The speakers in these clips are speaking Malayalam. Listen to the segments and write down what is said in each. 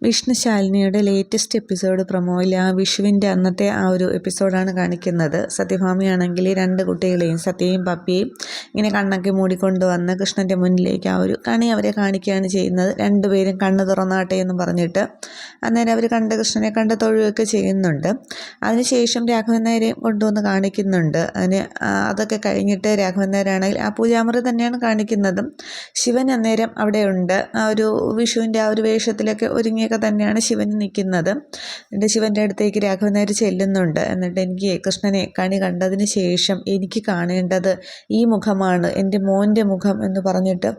വിഷ്ണു ശാലിനിയുടെ ലേറ്റസ്റ്റ് എപ്പിസോഡ് പ്രൊമോയിൽ വിഷുവിൻ്റെ അന്നത്തെ ഒരു എപ്പിസോഡാണ് കാണിക്കുന്നത്. സത്യഭാമയാണെങ്കിൽ രണ്ട് കുട്ടികളെയും സത്യയും പപ്പിയെയും ഇങ്ങനെ കണ്ണൊക്കെ മൂടിക്കൊണ്ടുവന്ന് കൃഷ്ണൻ്റെ മുന്നിലേക്ക് കണി അവരെ കാണിക്കുകയാണ് ചെയ്യുന്നത്. രണ്ടുപേരും കണ്ണ് തുറന്നാട്ടെ എന്ന് പറഞ്ഞിട്ട് അന്നേരം അവർ കൃഷ്ണനെ കണ്ട് തൊഴുകയൊക്കെ ചെയ്യുന്നുണ്ട്. അതിനുശേഷം രാഘവൻ നായരെയും കൊണ്ടുവന്ന് കാണിക്കുന്നുണ്ട്. അതൊക്കെ കഴിഞ്ഞിട്ട് രാഘവൻ നായരാണെങ്കിൽ പൂജാമുറി തന്നെയാണ് കാണിക്കുന്നതും. ശിവൻ അന്നേരം അവിടെ ഉണ്ട്. വിഷുവിൻ്റെ വേഷത്തിലൊക്കെ ഒരുങ്ങിയ തന്നെയാണ് ശിവൻ നിൽക്കുന്നത്. എന്നിട്ട് ശിവൻ്റെ അടുത്തേക്ക് രാഘവൻ നായർ ചെല്ലുന്നുണ്ട്. എന്നിട്ട് എനിക്ക് കൃഷ്ണനെ കണി കണ്ടതിന് ശേഷം എനിക്ക് കാണേണ്ടത് ഈ മുഖമാണ്, എൻ്റെ മോൻ്റെ മുഖം എന്ന് പറഞ്ഞിട്ട്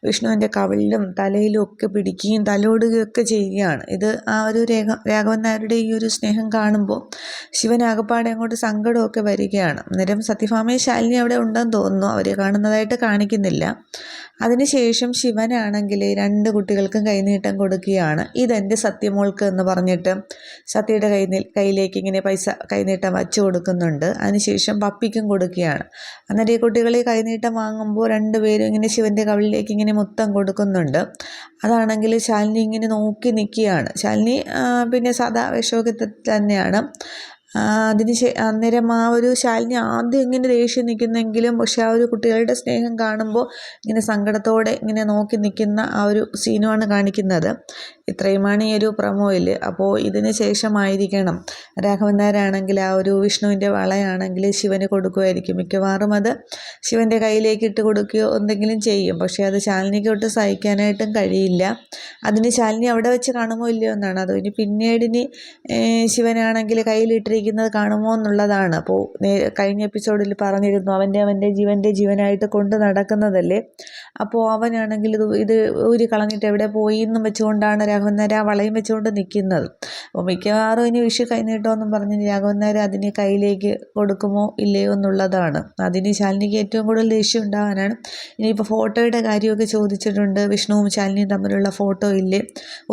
വിഷ്ണുവിൻ്റെ കവിളിലും തലയിലും ഒക്കെ പിടിക്കുകയും തലോടുകയൊക്കെ ചെയ്യുകയാണ്. ഇത് രാഘവൻ നായരുടെ ഈ ഒരു സ്നേഹം കാണുമ്പോൾ ശിവനാകപ്പാടെ അങ്ങോട്ട് സങ്കടമൊക്കെ വരികയാണ്. അന്നേരം സത്യഭാമയും ശാലിനി അവിടെ ഉണ്ടെന്ന് തോന്നുന്നു. അവരെ കാണുന്നതായിട്ട് കാണിക്കുന്നില്ല. അതിനുശേഷം ശിവനാണെങ്കിൽ രണ്ട് കുട്ടികൾക്കും കൈനീട്ടം കൊടുക്കുകയാണ്. ഇതെൻ്റെ സത്യമോൾക്ക് എന്ന് പറഞ്ഞിട്ട് സത്യയുടെ കയ്യിലേക്ക് ഇങ്ങനെ പൈസ കൈനീട്ടം വച്ചു കൊടുക്കുന്നുണ്ട്. അതിനുശേഷം പപ്പിക്കും കൊടുക്കുകയാണ്. അന്നേരം ഈ കുട്ടികൾ ഈ കൈനീട്ടം വാങ്ങുമ്പോൾ രണ്ടുപേരും ഇങ്ങനെ ശിവൻ്റെ കവിളിലേക്ക് ഇങ്ങനെ മുത്തം കൊടുക്കുന്നുണ്ട്. അതാണെങ്കിൽ ശാലിനി ഇങ്ങനെ നോക്കി നിൽക്കുകയാണ്. ശാലിനി പിന്നെ സാധാ വേഷമൊക്കെ തന്നെയാണ്. അന്നേരം ശാലിനി ആദ്യം ഇങ്ങനെ ദേഷ്യം നിൽക്കുന്നെങ്കിലും പക്ഷെ കുട്ടികളുടെ സ്നേഹം കാണുമ്പോൾ ഇങ്ങനെ സങ്കടത്തോടെ ഇങ്ങനെ നോക്കി നിൽക്കുന്ന സീനുമാണ് കാണിക്കുന്നത്. ഇത്രയുമാണ് ഈ ഒരു പ്രൊമോയിൽ. അപ്പോൾ ഇതിന് ശേഷമായിരിക്കണം രാഘവൻ നായരാണെങ്കിൽ വിഷ്ണുവിൻ്റെ വളയാണെങ്കിൽ ശിവന് കൊടുക്കുമായിരിക്കും. മിക്കവാറും അത് ശിവൻ്റെ കയ്യിലേക്ക് ഇട്ട് കൊടുക്കുകയോ എന്തെങ്കിലും ചെയ്യും. പക്ഷേ അത് ശാലിനിക്ക് ഒട്ടും സഹിക്കാനായിട്ടും കഴിയില്ല. അതിന് ശാലിനി അവിടെ വെച്ച് കാണുമോ ഇല്ലയോ എന്നാണ്. അതോ ഇനി പിന്നീടിനി ശിവനാണെങ്കിൽ കയ്യിലിട്ടിരിക്കുന്നത് കാണുമോ എന്നുള്ളതാണ്. അപ്പോൾ കഴിഞ്ഞ എപ്പിസോഡിൽ പറഞ്ഞിരുന്നു അവൻ്റെ ജീവനായിട്ട് കൊണ്ട് നടക്കുന്നതല്ലേ. അപ്പോൾ അവനാണെങ്കിൽ ഇത് ഊരി കളഞ്ഞിട്ട് എവിടെ പോയി എന്നും വെച്ചുകൊണ്ടാണ് രാഘവൻ നായർ വളയും വെച്ചുകൊണ്ട് നിൽക്കുന്നത്. അപ്പോൾ മിക്കവാറും ഇനി വിഷു കൈനീട്ടമെന്നും പറഞ്ഞ് രാഘവൻ നായർ അതിന് കയ്യിലേക്ക് കൊടുക്കുമോ ഇല്ലയോ എന്നുള്ളതാണ്. അതിന് ശാലിനിക്ക് ഏറ്റവും കൂടുതൽ ദേഷ്യം ഉണ്ടാകാനാണ്. ഇനിയിപ്പോൾ ഫോട്ടോയുടെ കാര്യമൊക്കെ ചോദിച്ചിട്ടുണ്ട്. വിഷ്ണുവും ശാലിനിയും തമ്മിലുള്ള ഫോട്ടോ ഇല്ലേ,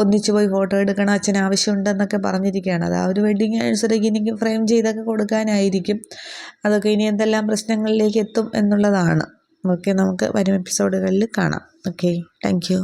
ഒന്നിച്ചു പോയി ഫോട്ടോ എടുക്കണം, അച്ഛന് ആവശ്യമുണ്ടെന്നൊക്കെ പറഞ്ഞിരിക്കുകയാണ്. അത് വെഡിങ് ആനിവേഴ്സറിക്ക് എനിക്ക് ഫ്രെയിം ചെയ്തൊക്കെ കൊടുക്കാനായിരിക്കും. അതൊക്കെ ഇനി എന്തെല്ലാം പ്രശ്നങ്ങളിലേക്ക് എത്തും എന്നുള്ളതാണ്. ഓക്കെ, നമുക്ക് വരും എപ്പിസോഡുകളിൽ കാണാം. Okay, thank you.